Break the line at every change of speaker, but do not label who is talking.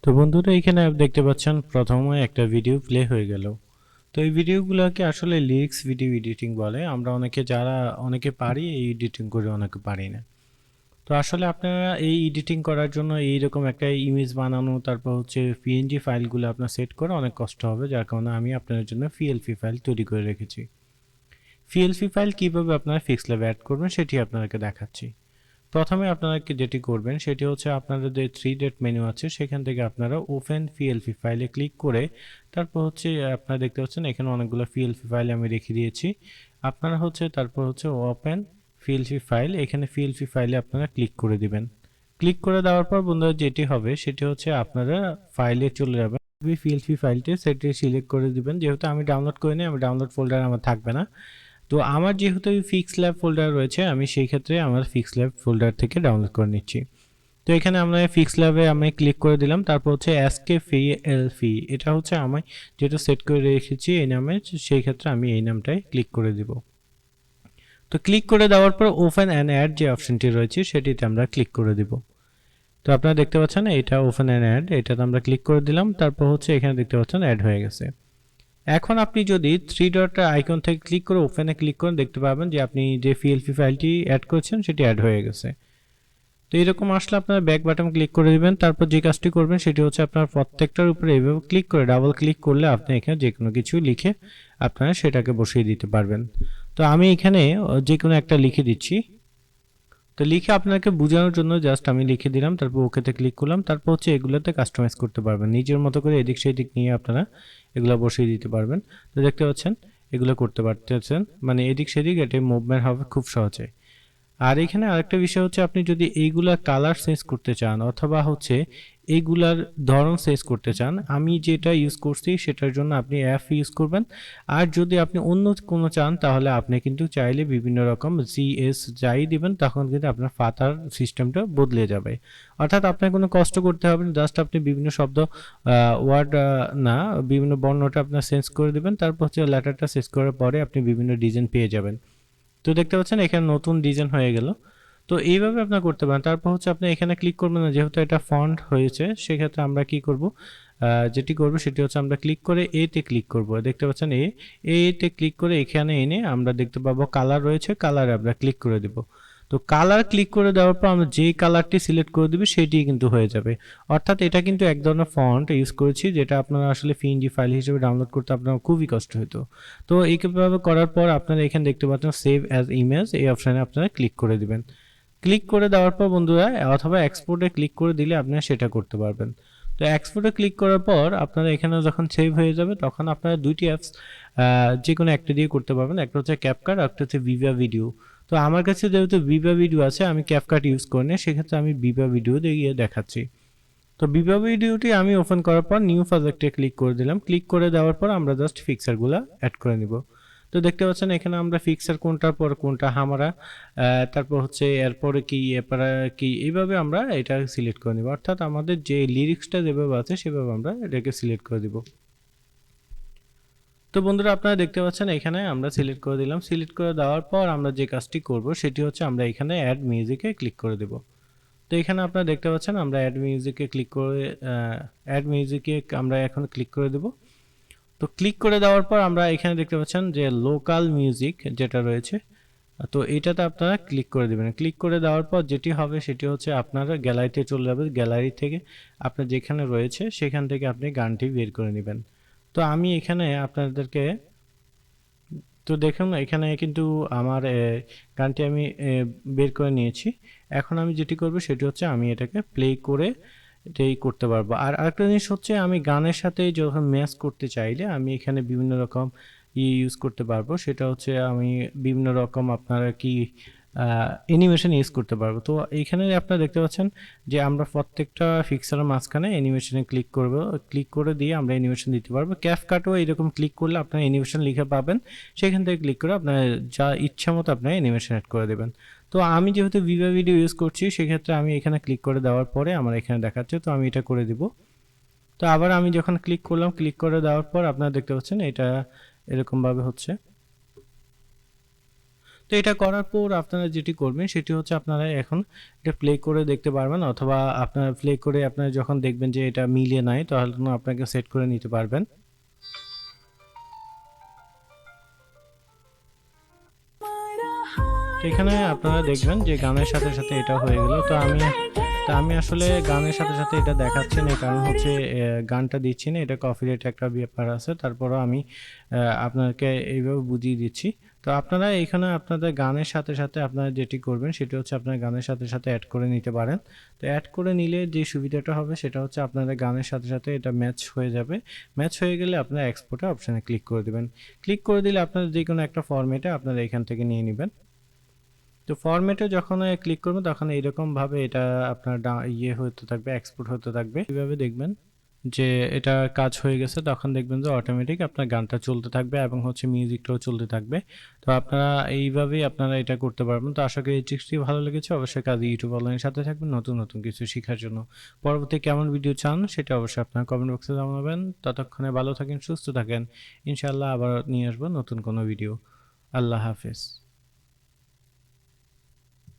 তো বন্ধুরা এখানে দেখতে পাচ্ছেন প্রথমে একটা ভিডিও প্লে হয়ে গেল। তো এই ভিডিওগুলোকে আসলে লিরিক্স ভিডিও এডিটিং বলে। আমরা অনেকে পারি এই এডিটিং করে, অনেকে পারি না। তো আসলে আপনারা এই এডিটিং করার জন্য এইরকম একটা ইমেজ বানানো, তারপর হচ্ছে পিএনজি ফাইলগুলো আপনার সেট করে অনেক কষ্ট হবে, যার কারণে আমি আপনাদের জন্য পিএলপি ফাইল তৈরি করে রেখেছি। পিএলপি ফাইল কিভাবে আপনারা ফিক্স ল্যাবে অ্যাড করবেন সেটি আপনাদেরকে দেখাচ্ছি। প্রথমে আপনারা যেটি করবেন সেটি হচ্ছে আপনাদের যে 3 ডট মেনু আছে সেখান থেকে আপনারা ওপেন পিএলপি ফাইলে ক্লিক করে তারপর হচ্ছে আপনারা দেখতে পাচ্ছেন এখানে অনেকগুলো পিএলপি ফাইল আমি রেখে দিয়েছি। আপনারা হচ্ছে তারপর হচ্ছে ওপেন পিএলপি ফাইল, এখানে পিএলপি ফাইলে আপনারা ক্লিক করে দিবেন। ক্লিক করে দেওয়ার পর বন্ধুরা যেটি হবে সেটি হচ্ছে আপনারা ফাইলে চলে যাবেন। পিএলপি ফাইলটি সেটি সিলেক্ট করে দিবেন। যেহেতু আমি ডাউনলোড করে নিই, আমি ডাউনলোড ফোল্ডার আমার থাকবে না। তো আমার যেহেতু ফিক্স ল্যাব ফোল্ডার রয়েছে, আমি সেই ক্ষেত্রে আমার ফিক্স ল্যাব ফোল্ডার থেকে ডাউনলোড করে নিচ্ছি। তো এখানে আমরা ফিক্স ল্যাবে আমি ক্লিক করে দিলাম। তারপর হচ্ছে এসকেপিএলপি, এটা হচ্ছে আমি যেটা সেট করে রেখেছি এই নামে, সেই ক্ষেত্রে আমি এই নামটাই ক্লিক করে দিব। তো ক্লিক করে দেওয়ার পর ওপেন অ্যান্ড অ্যাড যে অপশনটি রয়েছে সেটিতে আমরা ক্লিক করে দিব। তো আপনারা দেখতে পাচ্ছেন এটা ওপেন অ্যান্ড অ্যাড, এটাতে আমরা ক্লিক করে দিলাম। তারপর হচ্ছে এখানে দেখতে পাচ্ছেন অ্যাড হয়ে গেছে। এখন আপনি যদি 3 ডট আইকন থেকে ক্লিক করে ওপেনে ক্লিক করেন, দেখতে পাবেন যে আপনি যে পিএলপি ফাইলটি অ্যাড করেছেন সেটি অ্যাড হয়ে গেছে। তো এরকম আসলে আপনারা ব্যাক বাটন ক্লিক করে দিবেন। তারপর যে কাজটি করবেন সেটি হচ্ছে আপনার প্রত্যেকটার উপরে এইভাবে ক্লিক করে ডাবল ক্লিক করলে আপনি এখানে যে কোনো কিছু লিখে আপনারা সেটাকে বসিয়ে দিতে পারবেন। তো আমি এখানে যে কোনো একটা লিখে দিচ্ছি। তো লিখে আপনাকে বোঝানোর জন্য জাস্ট আমি লিখে দিলাম, তারপর ওকেতে ক্লিক করলাম। তারপর হচ্ছে এগুলোতে কাস্টমাইজ করতে পারবেন নিজের মতো করে, এদিক সেদিক নিয়ে আপনারা এগুলো বসিয়ে দিতে পারবেন। তো দেখতে পাচ্ছেন এগুলো করতে পারতেছেন, মানে এদিক সেদিক এটা মুভমেন্ট হবে খুব সহজে। আর এখানে আরেকটা বিষয় হচ্ছে আপনি যদি এইগুলা কালার চেঞ্জ করতে চান অথবা হচ্ছে এইগুলার ধরন চেঞ্জ করতে চান, আমি যেটা ইউজ করছি সেটার জন্য আপনি অ্যাপ ইউজ করবেন। আর যদি আপনি অন্য কোনো চান তাহলে আপনি কিন্তু চাইলে বিভিন্ন রকম জিএস যাই দিবেন, তখন কিন্তু আপনার পাতার সিস্টেমটা বদলে যাবে। অর্থাৎ আপনার কোনো কষ্ট করতে হবে না, জাস্ট আপনি বিভিন্ন শব্দ ওয়ার্ড না বিভিন্ন বর্ণটা আপনার চেঞ্জ করে দেবেন। তারপর হচ্ছে লেটারটা চেঞ্জ করার পরে আপনি বিভিন্ন ডিজাইন পেয়ে যাবেন। তো দেখতে পাচ্ছেন এখানে নতুন ডিজাইন হয়ে গেল। তো এইভাবে আপনারা করতে পারেন। তারপর হচ্ছে আপনি এখানে ক্লিক করবেন না, যেহেতু এটা ফন্ট হয়েছে সেক্ষেত্রে আমরা কি করব, যেটি করব সেটি হচ্ছে আমরা ক্লিক করে এতে ক্লিক করব। দেখতে পাচ্ছেন এতে ক্লিক করে এখানে এনে আমরা দেখতে পাবো কালার রয়েছে, কালারে আমরা ক্লিক করে দেব। তো কালার ক্লিক করে দেওয়ার পর আমরা যেই কালারটি সিলেক্ট করে দিবি সেটি কিন্তু হয়ে যাবে। অর্থাৎ এটা কিন্তু এক ধরনের ফন্ট ইউজ করেছি যেটা আপনারা আসলে পিএনজি ফাইল হিসেবে ডাউনলোড করতে আপনার খুবই কষ্ট হতো। তো এইভাবে করার পর আপনারা এখানে দেখতে পাচ্ছেন সেভ অ্যাজ ইমেজ, এই অপশানে আপনারা ক্লিক করে দিবেন। ক্লিক করে দেওয়ার পর বন্ধুরা অথবা এক্সপোর্টে ক্লিক করে দিলে আপনারা সেটা করতে পারবেন। তো এক্সপোর্টে ক্লিক করার পর আপনারা এখানে যখন সেভ হয়ে যাবে তখন আপনারা দুইটি অ্যাপস যে কোনো একটা দিয়ে করতে পারবেন। একটা হচ্ছে ক্যাপকাট, একটা হচ্ছে ভিভা ভিডিও। তো আমার কাছে যেহেতু ভিভা ভিডিও আছে, আমি ক্যাপকাট ইউজ করি না, সেক্ষেত্রে আমি ভিভা ভিডিও দিয়ে দেখাচ্ছি। তো ভিভা ভিডিওটি আমি ওপেন করার পর নিউ প্রজেক্টে ক্লিক করে দিলাম। ক্লিক করে দেওয়ার পর আমরা জাস্ট ফিক্সারগুলো অ্যাড করে নিব। তো দেখতে পাচ্ছেন এখানে আমরা ফিক্সার কোনটার পর কোনটা হামারা, তারপর হচ্ছে এরপরে কি এরপরে কি, এইভাবে আমরা এটা সিলেক্ট করে নিব। অর্থাৎ আমাদের যে লিরিক্সটা যেভাবে আছে সেভাবে আমরা এটাকে সিলেক্ট করে দিব। তো বন্ধুরা আপনারা দেখতে পাচ্ছেন এখানে আমরা সিলেক্ট করে দিলাম। সিলেক্ট করে দেওয়ার পর আমরা যে কাজটি করব সেটি হচ্ছে আমরা এখানে অ্যাড মিউজিকে ক্লিক করে দেব। তো এখানে আপনারা দেখতে পাচ্ছেন আমরা অ্যাড মিউজিকে ক্লিক করে অ্যাড মিউজিকে আমরা এখন ক্লিক করে দেব। তো ক্লিক করে দেওয়ার পর আমরা এখানে দেখতে পাচ্ছেন যে লোকাল মিউজিক যেটা রয়েছে, তো এটাতে আপনারা ক্লিক করে দেবেন। ক্লিক করে দেওয়ার পর যেটি হবে সেটি হচ্ছে আপনারা গ্যালারিতে চলে যাবে। গ্যালারি থেকে আপনার যেখানে রয়েছে সেখান থেকে আপনি গানটি বের করে নেবেন। তো আমি এখানে আপনাদেরকে, তো দেখুন এখানে কিন্তু আমার গানটি আমি বের করে নিয়েছি। এখন আমি যেটি করব সেটি হচ্ছে আমি এটাকে প্লে করে এটাই করতে পারবো। আর আরেকটা জিনিস হচ্ছে আমি গানের সাথে যখন ম্যাচ করতে চাইলে আমি এখানে বিভিন্ন রকম ইউজ করতে পারবো। সেটা হচ্ছে আমি বিভিন্ন রকম আপনারা কি অ্যানিমেশন ইউজ করতে পারবো। তো এখানে আপনারা দেখতে পাচ্ছেন যে আমরা প্রত্যেকটা ফিক্সারের মাঝখানে অ্যানিমেশনে ক্লিক করব। ক্লিক করে দিয়ে আমরা অ্যানিমেশন দিতে পারবো। ক্যাপকাটও এরকম ক্লিক করলে আপনার অ্যানিমেশন লিখে পাবেন, সেখান থেকে ক্লিক করে আপনার যা ইচ্ছা মতো আপনার অ্যানিমেশন অ্যাড করে দেবেন। তো আমি যেহেতু ভিভা ভিডিও ইউজ করছি সেক্ষেত্রে আমি এখানে ক্লিক করে দেওয়ার পরে আমার এখানে দেখাচ্ছে, তো আমি এটা করে দিব। তো আবার আমি যখন ক্লিক করলাম, ক্লিক করে দেওয়ার পর আপনারা দেখতে পাচ্ছেন এটা এরকমভাবে হচ্ছে। তো তো এটা করার পর আপনারা যেটি করবেন সেটি হচ্ছে আপনারা এখন এটা প্লে করে দেখতে পারবেন, অথবা আপনারা প্লে করে আপনারা যখন দেখবেন যে এটা মিলে নাই তাহলে আপনাকে সেট করে নিতে পারবেন। তো এখানে আপনারা দেখবেন যে গানের সাথে সাথে এটা হয়ে গেল। তো আমি আসলে গানের সাথে সাথে এটা দেখাচ্ছি না, কারণ হচ্ছে গানটা দিচ্ছি না, এটা কপিরাইট একটা ব্যাপার আছে। তারপরও আমি আপনাকে এইভাবে বুঝিয়ে দিচ্ছি। তো আপনারা এখানে আপনাদের গানের সাথে সাথে আপনারা যেটি করবেন সেটি হচ্ছে আপনার গানের সাথে সাথে অ্যাড করে নিতে পারেন। তো অ্যাড করে নিলে যে সুবিধাটা হবে সেটা হচ্ছে আপনাদের গানের সাথে সাথে এটা ম্যাচ হয়ে যাবে। ম্যাচ হয়ে গেলে আপনারা এক্সপোর্টের অপশানে ক্লিক করে দেবেন। ক্লিক করে দিলে আপনারা যে কোনো একটা ফরম্যাটে আপনারা এখান থেকে নিয়ে নেবেন। তো ফরম্যাটে যখন ক্লিক করবেন তখন এইরকমভাবে এটা আপনার হতে থাকবে, এক্সপোর্ট হতে থাকবে। এইভাবে দেখবেন যে এটা কাজ হয়ে গেছে, তখন দেখবেন যে অটোমেটিক আপনার গানটা চলতে থাকবে এবং হচ্ছে মিউজিকটাও চলতে থাকবে। তো আপনারা এইভাবেই আপনারা এটা করতে পারবেন। তো আশা করি এই ট্রিক্সটি ভালো লেগেছে। অবশ্যই কাজী ইউটিউব অনলাইনের সাথে থাকবেন নতুন নতুন কিছু শেখার জন্য। পরবর্তী কেমন ভিডিও চান সেটা অবশ্যই আপনার কমেন্ট বক্সে জানাবেন। ততক্ষণে ভালো থাকেন, সুস্থ থাকেন। ইনশাআল্লাহ আবার নিয়ে আসবো নতুন কোনো ভিডিও। আল্লাহ হাফেজ।